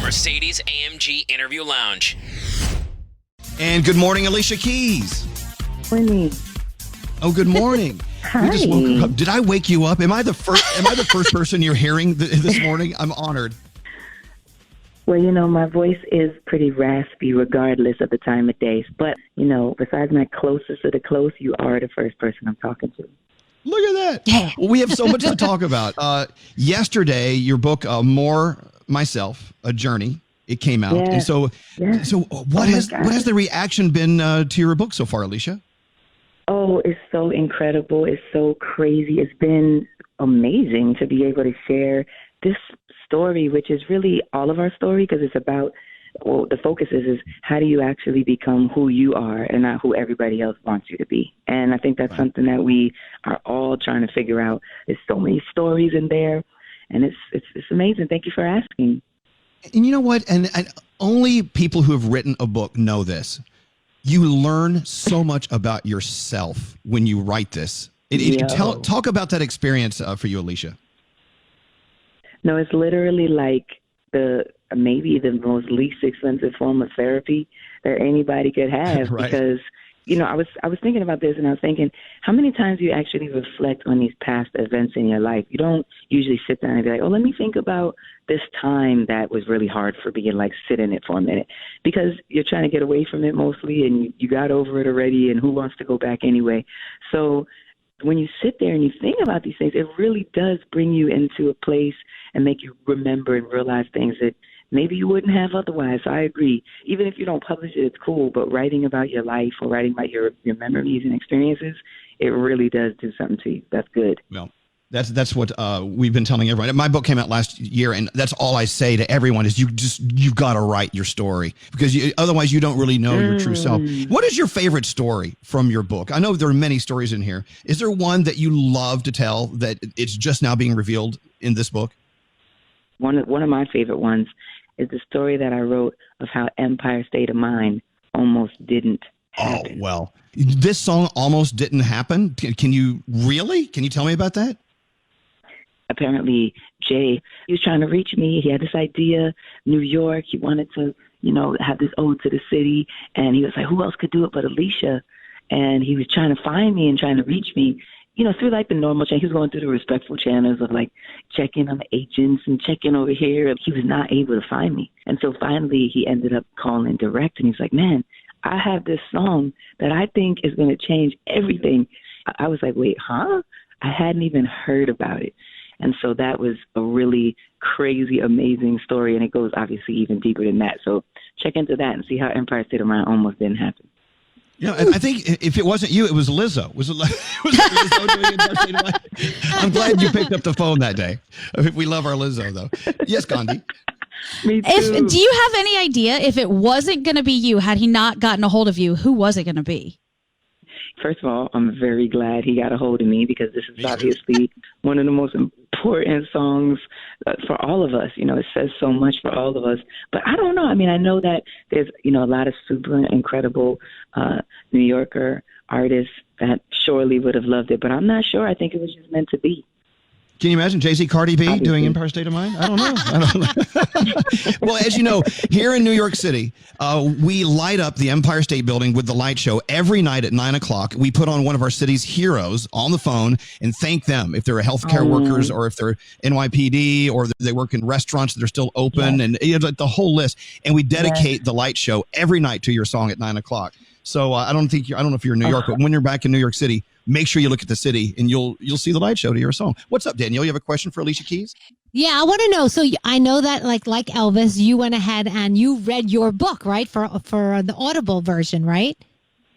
Mercedes-AMG Interview Lounge. And good morning, Alicia Keys. Morning. Oh, good morning. Hi. We just woke up. Did I wake you up? Am I the first person you're hearing this morning? I'm honored. Well, my voice is pretty raspy regardless of the time of day. But, besides my closest of the close, you are the first person I'm talking to. Look at that. Yeah. Well, we have so much to talk about. Yesterday, your book, More Myself, A Journey, it came out. Yeah. And so what has the reaction been to your book so far, Alicia? Oh, it's so incredible. It's so crazy. It's been amazing to be able to share this story, which is really all of our story, because it's about, the focus is how do you actually become who you are and not who everybody else wants you to be. And I think that's something that we are all trying to figure out. There's so many stories in there, and it's amazing. Thank you for asking. And you know what? And only people who have written a book know this. You learn so much about yourself when you write this. Talk about that experience for you, Alicia. No, it's literally like maybe the most least expensive form of therapy that anybody could have. Right. Because, I was thinking about this, and I was thinking, how many times do you actually reflect on these past events in your life? You don't usually sit down and be like, let me think about this time that was really hard for me, and like sit in it for a minute, because you're trying to get away from it mostly, and you got over it already, and who wants to go back anyway? So when you sit there and you think about these things, it really does bring you into a place and make you remember and realize things that maybe you wouldn't have otherwise. So I agree. Even if you don't publish it, it's cool. But writing about your life or writing about your memories and experiences, it really does do something to you. That's good. Well, that's what we've been telling everyone. My book came out last year, and that's all I say to everyone is you've got to write your story, because otherwise you don't really know your true self. What is your favorite story from your book? I know there are many stories in here. Is there one that you love to tell that it's just now being revealed in this book? One of my favorite ones is the story that I wrote of how Empire State of Mind almost didn't happen. Oh, well, this song almost didn't happen. Can you tell me about that? Apparently, Jay, he was trying to reach me. He had this idea, New York. He wanted to, have this ode to the city. And he was like, who else could do it but Alicia? And he was trying to find me and trying to reach me, through like the normal channel. He was going through the respectful channels of like checking on the agents and checking over here. He was not able to find me. And so finally he ended up calling direct, and he's like, man, I have this song that I think is going to change everything. I was like, wait, huh? I hadn't even heard about it. And so that was a really crazy, amazing story. And it goes obviously even deeper than that. So check into that and see how Empire State of Mind almost didn't happen. I think if it wasn't you, it was Lizzo. Was Lizzo doing Empire State of Mind? I'm glad you picked up the phone that day. We love our Lizzo, though. Yes, Gandhi. Me too. Do you have any idea if it wasn't going to be you, had he not gotten a hold of you, who was it going to be? First of all, I'm very glad he got a hold of me, because this is obviously one of the most important songs for all of us. It says so much for all of us. But I don't know. I mean, I know that there's, a lot of super incredible New Yorker artists that surely would have loved it. But I'm not sure. I think it was just meant to be. Can you imagine Jay-Z, Cardi B doing Empire State of Mind? I don't know. Well, as you know, here in New York City, we light up the Empire State Building with the light show every night at 9 o'clock. We put on one of our city's heroes on the phone and thank them if they're healthcare workers, or if they're NYPD, or they work in restaurants that are still open, and the whole list. And we dedicate the light show every night to your song at 9 o'clock. So I don't know if you're in New York, but when you're back in New York City, make sure you look at the city, and you'll see the light show to your song. What's up, Danielle? You have a question for Alicia Keys? Yeah, I want to know. So I know that like Elvis, you went ahead and you read your book, right? For the Audible version, right?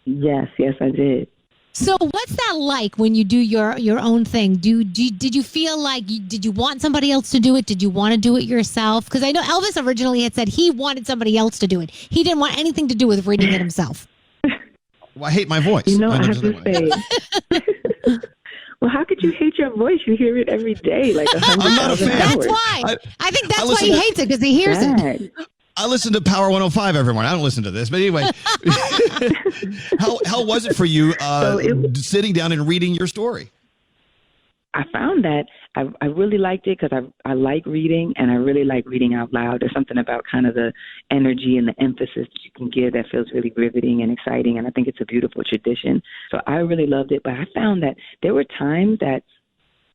Yes, I did. So what's that like when you do your own thing? Did you feel like, did you want somebody else to do it? Did you want to do it yourself? Because I know Elvis originally had said he wanted somebody else to do it. He didn't want anything to do with reading it himself. Well, I hate my voice. I have to say, well, how could you hate your voice? You hear it every day, like 100,000 hours. That's why. I think that's why he hates it, because he hears it. I listen to Power 105, everyone. I don't listen to this. But anyway, how was it for you sitting down and reading your story? I found that I really liked it because I like reading, and I really like reading out loud. There's something about kind of the energy and the emphasis that you can give that feels really riveting and exciting, and I think it's a beautiful tradition. So I really loved it, but I found that there were times that,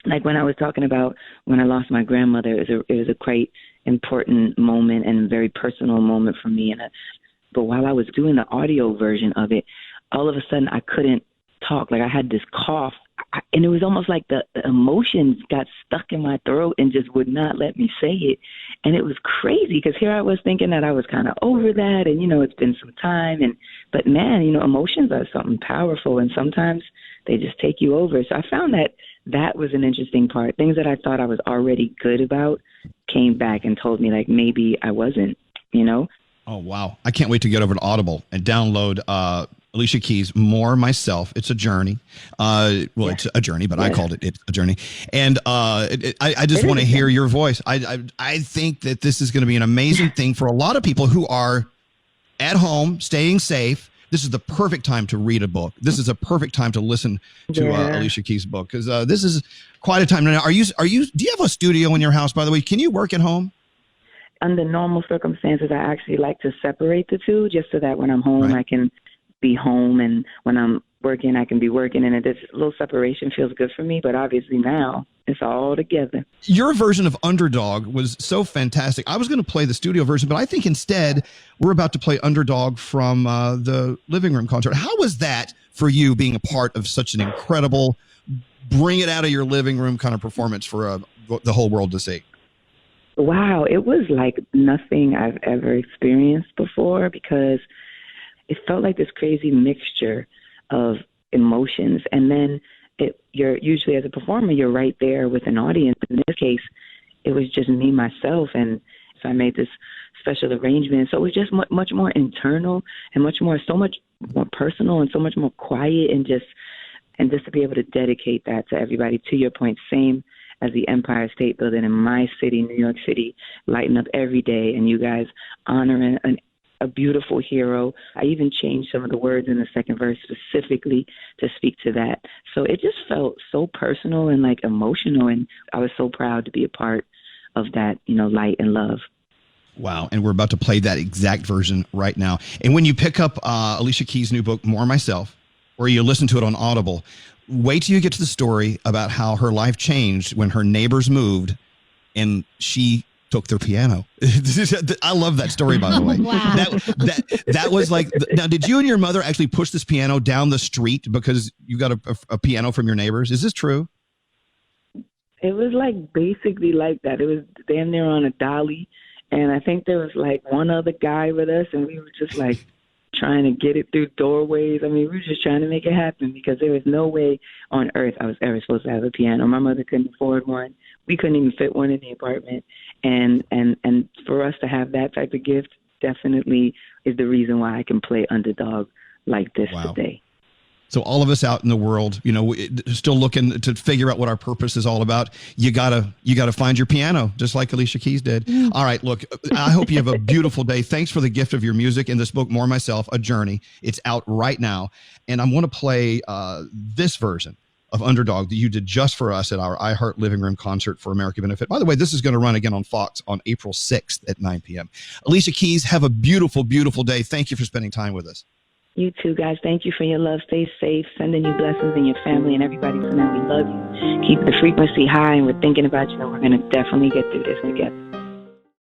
like when I was talking about when I lost my grandmother, it was a quite important moment and very personal moment for me. But while I was doing the audio version of it, all of a sudden I couldn't talk. Like I had this cough, and it was almost like the emotions got stuck in my throat and just would not let me say it. And it was crazy because here I was thinking that I was kind of over that, and it's been some time. But man, emotions are something powerful, and sometimes they just take you over. So I found that was an interesting part. Things that I thought I was already good about came back and told me like maybe I wasn't. Oh wow! I can't wait to get over to Audible and download Alicia Keys' More Myself. It's a journey. It's a journey, but I called it's a journey. And I just want to hear your voice. I think that this is going to be an amazing thing for a lot of people who are at home, staying safe. This is the perfect time to read a book. This is a perfect time to listen to Alicia Keys' book, because this is quite a time. Now, do you have a studio in your house, by the way? Can you work at home? Under normal circumstances, I actually like to separate the two, just so that when I'm home, I can be home, and when I'm working, I can be working, and this little separation feels good for me. But obviously now it's all together. Your version of Underdog was so fantastic. I was going to play the studio version, but I think instead we're about to play Underdog from the living room concert. How was that for you, being a part of such an incredible, bring it out of your living room kind of performance for the whole world to see? Wow, it was like nothing I've ever experienced before, because it felt like this crazy mixture of emotions. And then you're usually, as a performer, you're right there with an audience. In this case, it was just me, myself. And so I made this special arrangement. So it was just much more internal and so much more personal and so much more quiet, and just to be able to dedicate that to everybody. To your point, same as the Empire State Building in my city, New York City, lighting up every day, and you guys honoring a beautiful hero. I even changed some of the words in the second verse specifically to speak to that. So it just felt so personal and like emotional, and I was so proud to be a part of that, light and love. Wow. And we're about to play that exact version right now. And when you pick up Alicia Keys' new book, More Myself, or you listen to it on Audible, wait till you get to the story about how her life changed when her neighbors moved and she took their piano. I love that story, by the way. Wow. That was like, now, did you and your mother actually push this piano down the street because you got a piano from your neighbors? Is this true? It was like basically like that. It was damn near on a dolly. And I think there was like one other guy with us, and we were just like trying to get it through doorways. I mean, we were just trying to make it happen, because there was no way on earth I was ever supposed to have a piano. My mother couldn't afford one. We couldn't even fit one in the apartment. And for us to have that type of gift definitely is the reason why I can play Underdog like this today. So all of us out in the world, still looking to figure out what our purpose is all about. You gotta find your piano, just like Alicia Keys did. All right, look, I hope you have a beautiful day. Thanks for the gift of your music and this book, More Myself, A Journey. It's out right now, and I'm going to play this version of Underdog that you did just for us at our iHeart Living Room concert for America Benefit. By the way, this is going to run again on Fox on April 6th at 9 p.m. Alicia Keys, have a beautiful, beautiful day. Thank you for spending time with us. You too, guys. Thank you for your love. Stay safe. Sending you blessings and your family and everybody listening. We love you. Keep the frequency high, and we're thinking about you, and we're going to definitely get through this together.